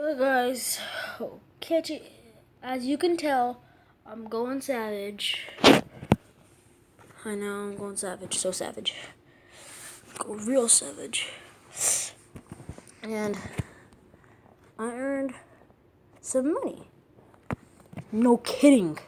Hey guys, as you can tell, I'm going savage. I know I'm going savage, so savage. Go real savage. And I earned some money. No kidding.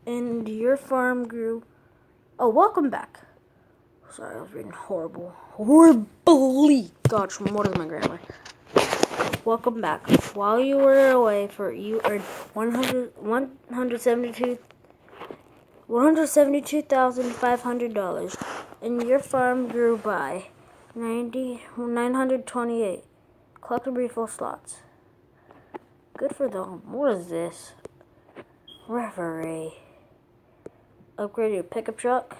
And your farm grew. Oh, welcome back. Sorry, I was reading horribly. Gosh, what is my grammar? Welcome back. While you were away, you earned $172,500, and your farm grew by 928 collectible refill slots. Good for them. What is this? Referee. Upgrade your pickup truck.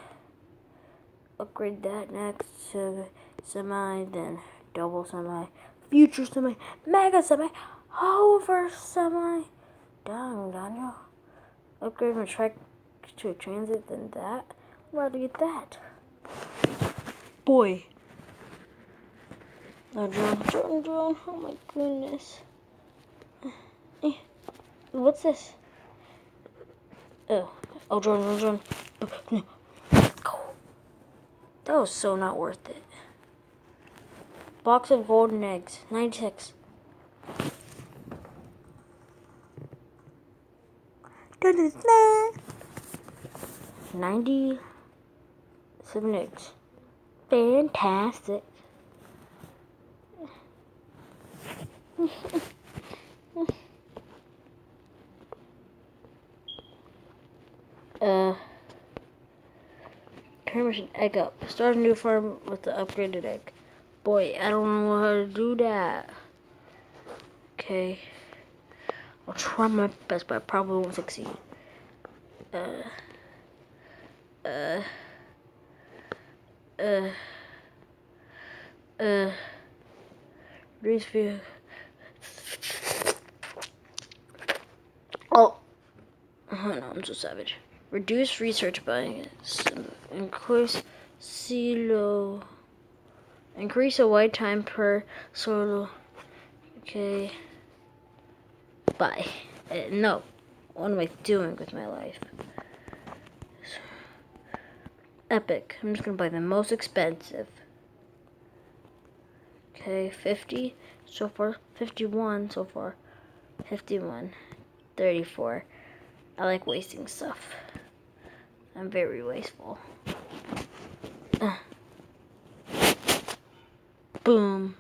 Upgrade that next to semi, then double semi, future semi, mega semi, hover semi. Damn, Daniel. Upgrade my truck to a transit, then that. Where do you get that? Boy. Oh, John. Oh my goodness. What's this? Oh, John. That was so not worth it. Box of golden eggs, 96. 97 eggs. Fantastic. Permission egg up. Start a new farm with the upgraded egg. Boy, I don't know how to do that. Okay. I'll try my best, but I probably won't succeed. Reduce view. Oh. No, I'm so savage. Reduce research by increase silo. Increase the white time per solo. Okay. Bye. No. What am I doing with my life? Epic. I'm just gonna buy the most expensive. Okay, 50 so far. 51 so far. 51. 34. I like wasting stuff. I'm very wasteful. Boom.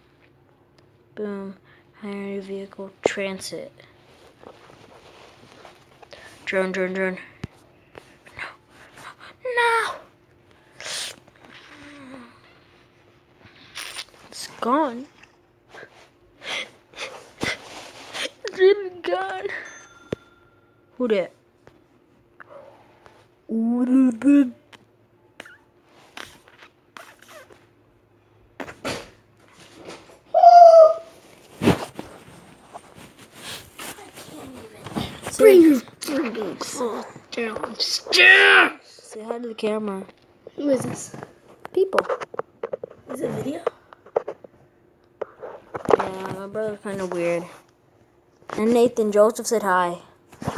Boom. Hire a vehicle. Transit. Drone. No. It's gone. It's really gone. Who that? Bring your freaking cloth down. Stop! Say hi to the camera. Who is this? People. Is it video? Yeah, my brother's kind of weird. And Nathan, Joseph said hi.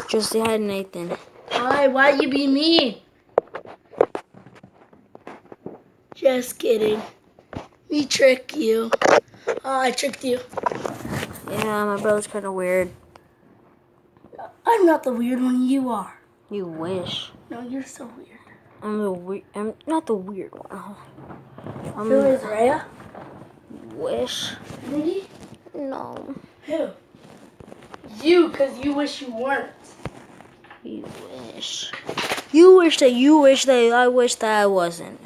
Just say hi to Nathan. Hi, why you be mean? Just kidding. Me trick you. I tricked you. Yeah, my brother's kind of weird. I'm not the weird one, you are. You wish. No, you're so weird. I'm not the weird one. Who is Rhea? Wish. Nikki? No. Who? You, because you wish you weren't. You wish. You wish that I wish that I wasn't.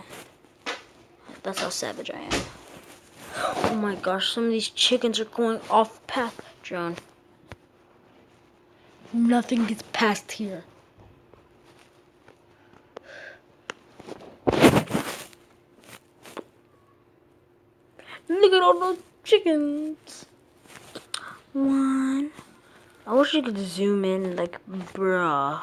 That's how savage I am. Oh my gosh, some of these chickens are going off path, Joan. Nothing gets past here. Look at all those chickens. One. I wish you could zoom in, like, bruh.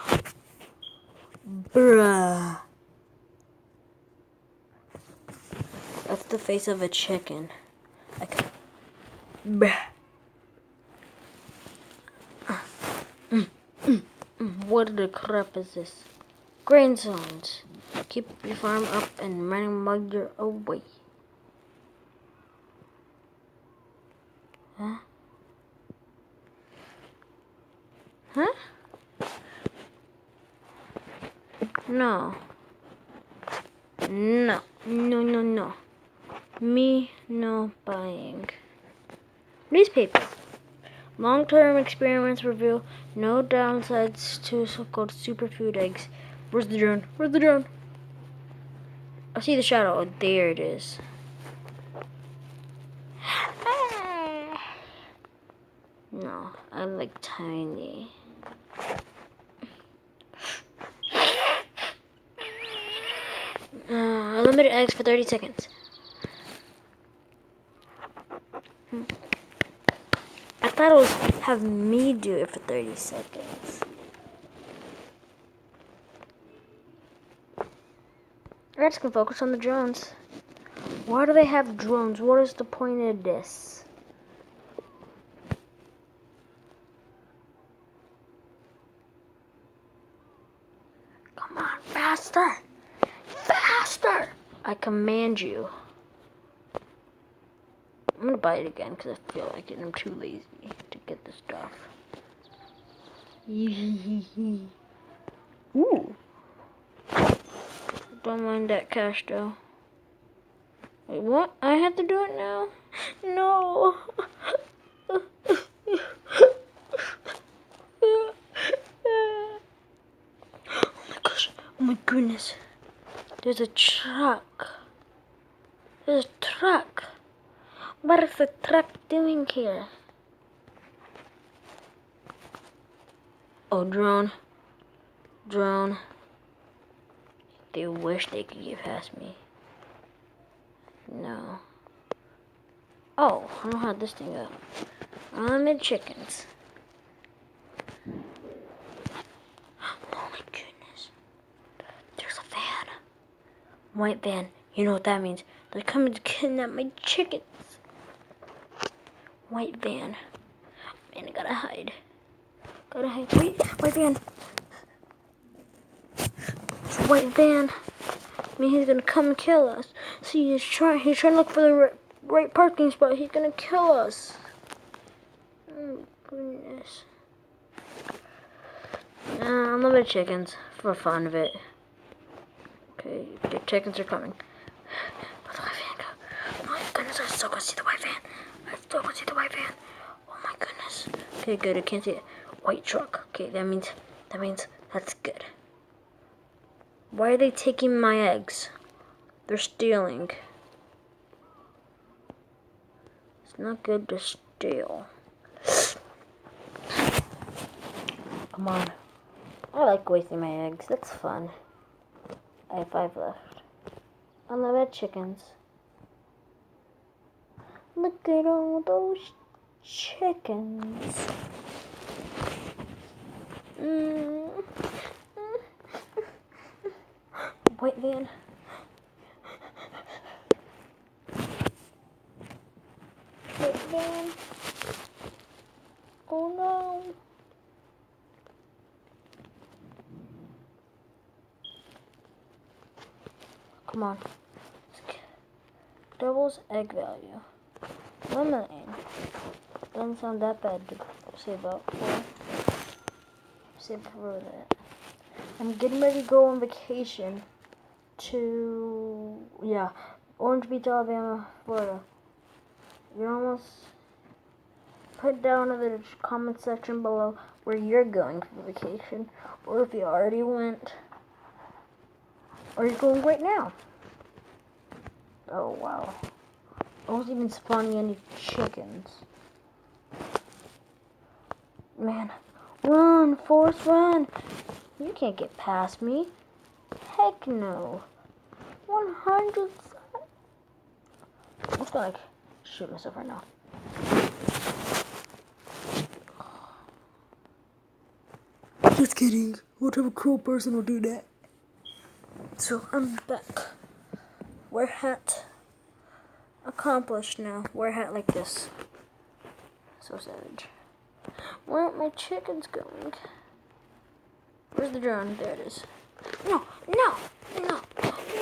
That's the face of a chicken. Like, bruh. What the crap is this? Grain zones. Keep your farm up and running while you're away. Huh? Huh? No. No. No, no, no. Me no buying. Newspaper. Long-term experiments reveal no downsides to so-called superfood eggs. Where's the drone? Where's the drone? I see the shadow. Oh, there it is. No, I like tiny. Unlimited eggs for 30 seconds. I thought it was have me do it for 30 seconds. I just can focus on the drones. Why do they have drones? What is the point of this? Come on, faster! Faster! I command you. I'm gonna buy it again because I feel like it. I'm too lazy to get the stuff. Ooh. Don't mind that cash though. Wait, what? I have to do it now? No. Oh my gosh. Oh my goodness. There's a truck. There's a truck. What is the truck doing here? Oh, drone. Drone. They wish they could get past me. No. Oh, I don't know how this thing goes. Unlimited chickens. Oh my goodness. There's a van. White van. You know what that means. They're coming to kidnap my chickens. White van. Man, I gotta hide. Gotta hide. Wait, white van. It's a white van. I mean, he's gonna come and kill us. See, he's trying to look for the right parking spot. He's gonna kill us. Oh my goodness. Unlimited chickens for fun of it. Okay, the chickens are coming. Where'd the white van go? Oh my goodness, I still gonna see the white van. I still gonna see the white van. Oh my goodness. Okay, good. I can't see it. White truck. Okay, that means that's good. Why are they taking my eggs? They're stealing. It's not good to steal. Come on. I like wasting my eggs. That's fun. I have 5 left. Unlimited chickens. Look at all those chickens. White van. White van. Oh no. Come on. Doubles egg value. 1 million. Doesn't sound that bad to save up for. Save for that. I'm getting ready to go on vacation to, Orange Beach, Alabama, Florida. You're almost, put down in the comment section below where you're going for vacation, or if you already went, or you're going right now. Oh wow. I wasn't even spawning any chickens. Man. Run, Forrest, run! You can't get past me. Heck no. 100. I'm just gonna shoot myself right now. Just kidding. What type of cruel person will do that? So I'm back. Wear hat accomplished now. Wear hat like this. So savage. Where are my chickens going? Where's the drone? There it is. No, no, no,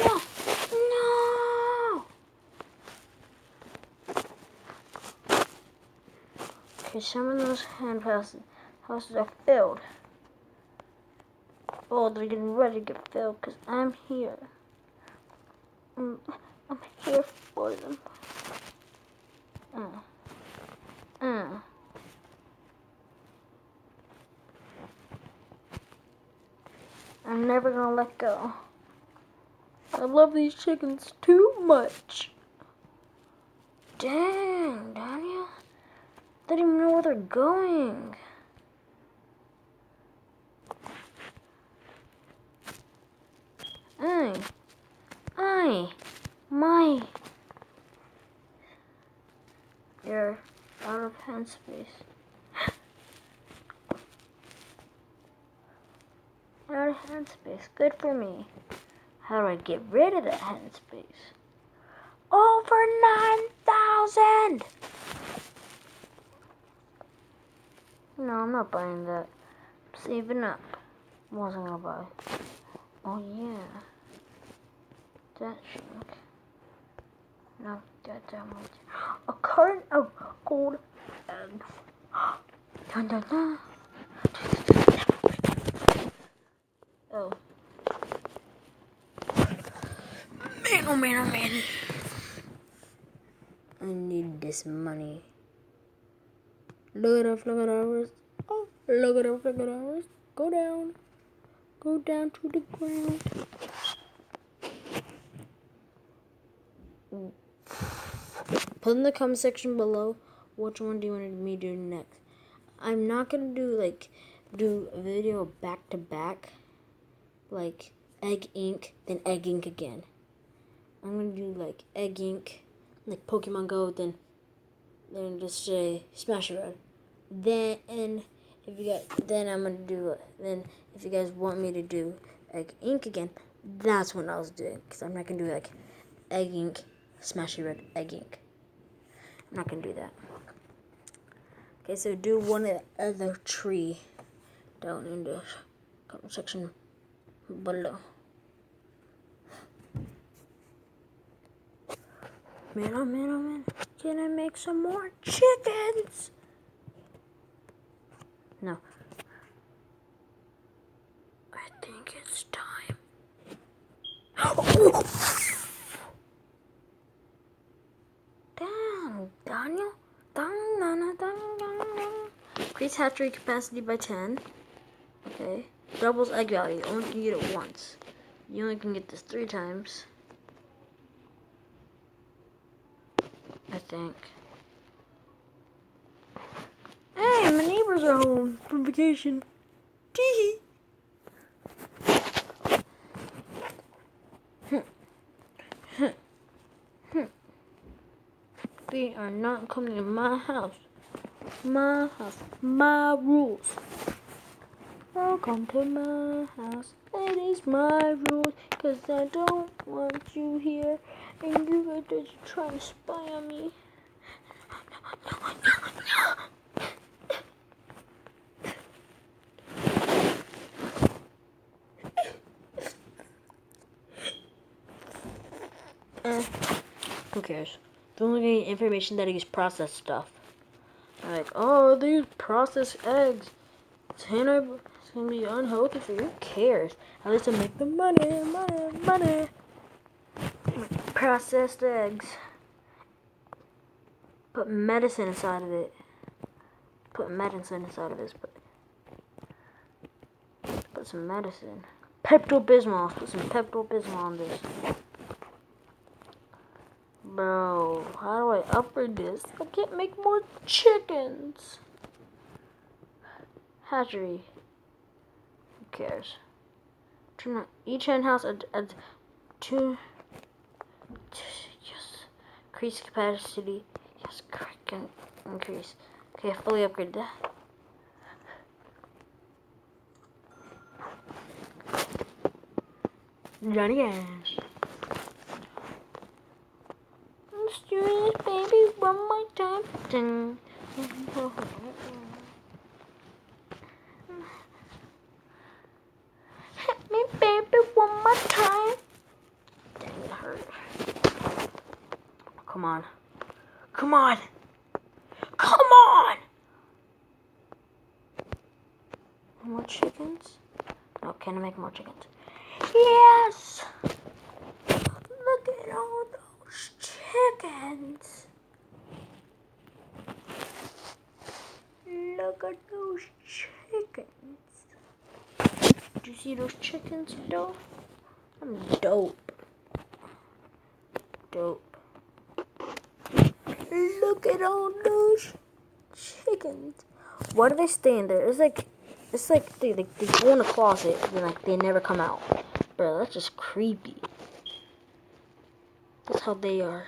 no, no! Okay, some of those houses are filled. Oh, they're getting ready to get filled because I'm here. I'm here for them. I'm never gonna let go. I love these chickens too much. Dang, Daniel. They don't even know where they're going. My. You're out of hand space. Out of hand space. Good for me. How do I get rid of that hand space? Over 9,000! No, I'm not buying that. I'm saving up. Wasn't gonna buy. Oh yeah. That shrink. No, goddamn it. A carton of gold eggs. Dun dun dun. Oh. Man, oh man, oh man. I need this money. Look at ours. Oh, look at ours. Go down. Go down to the ground. Put in the comment section below which one do you want me to do next. I'm not gonna do a video back to back, like Egg Inc. then Egg Inc. again. I'm gonna do like Egg Inc. like Pokemon Go, then just say Smash It Red. Then I'm gonna do it. Then if you guys want me to do Egg Inc. again, that's what I was doing. Cause I'm not gonna do like Egg Inc. Smash It Red, Egg Inc. I'm not gonna do that. Okay, so do one of the other tree down in the comment section below. Man, oh man, oh man. Can I make some more chickens? No. I think it's time. Damn, Daniel. Increase hatchery capacity by 10. Okay. Doubles egg value. You only can get it once. You only can get this 3 times. I think. Hey, my neighbors are home from vacation. Tee. They are not coming to my house. My house. My rules. Welcome to my house. It is my rules. Cause I don't want you here. And you are just trying to spy on me. Who cares? They're only getting information that is processed stuff. Like, oh, these processed eggs. It's gonna be unhealthy for you. Who cares? At least I make the money. Processed eggs. Put medicine inside of it. Put some medicine. Pepto-Bismol. Put some Pepto-Bismol on this. Bro, how do I upgrade this? I can't make more chickens. Hatchery. Who cares? Each hen house adds 2. Yes. Increase capacity. Yes, correct. Increase. Okay, fully upgrade that. Johnny Ash. Let's do this, baby, one more time. Ding. come on. Come on. Come on! More chickens? No, can I make more chickens? Yes! Look at all those chickens. Look at those chickens. Do you see those chickens, though? I'm dope. Dope. Look at all those chickens. Why do they stay in there? It's like they go in a closet and like they never come out. Bro, that's just creepy. That's how they are.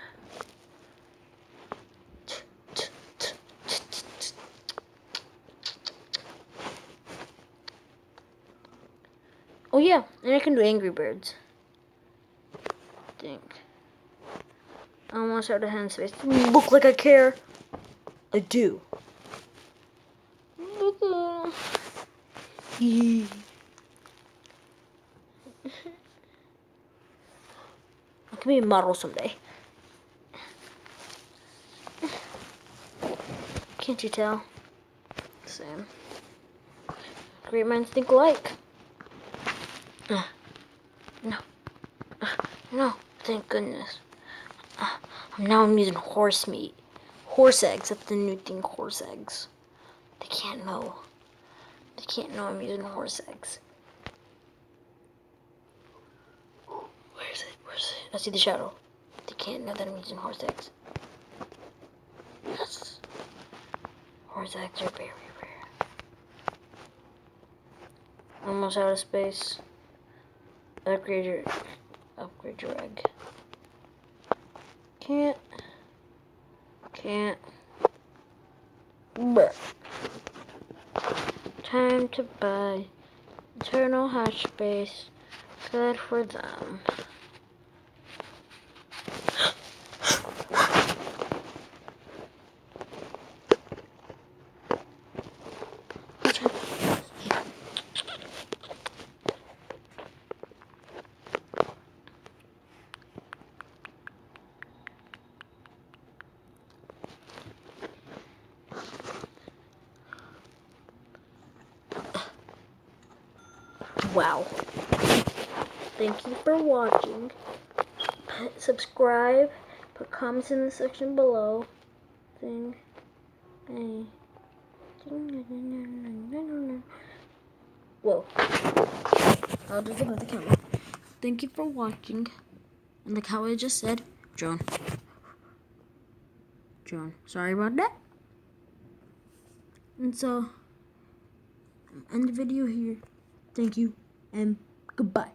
Oh yeah, and I can do Angry Birds. I think. I almost out of hand space. Look like I care. I do. Look at I can be a model someday. Can't you tell? Same. Great minds think alike. No. No. Thank goodness. Now I'm using horse meat. Horse eggs. That's the new thing. Horse eggs. They can't know. They can't know I'm using horse eggs. Where is it? Where is it? I see the shadow. They can't know that I'm using horse eggs. Yes. Horse eggs are very rare. Almost out of space. Upgrade your egg. Can't. Bruh. Time to buy eternal hatch space. Good for them. Wow. Thank you for watching. Subscribe. Put comments in the section below. Whoa. I'll just look at the camera. Thank you for watching. And like how I just said, Joan. Sorry about that. And so, end the video here. Thank you and goodbye.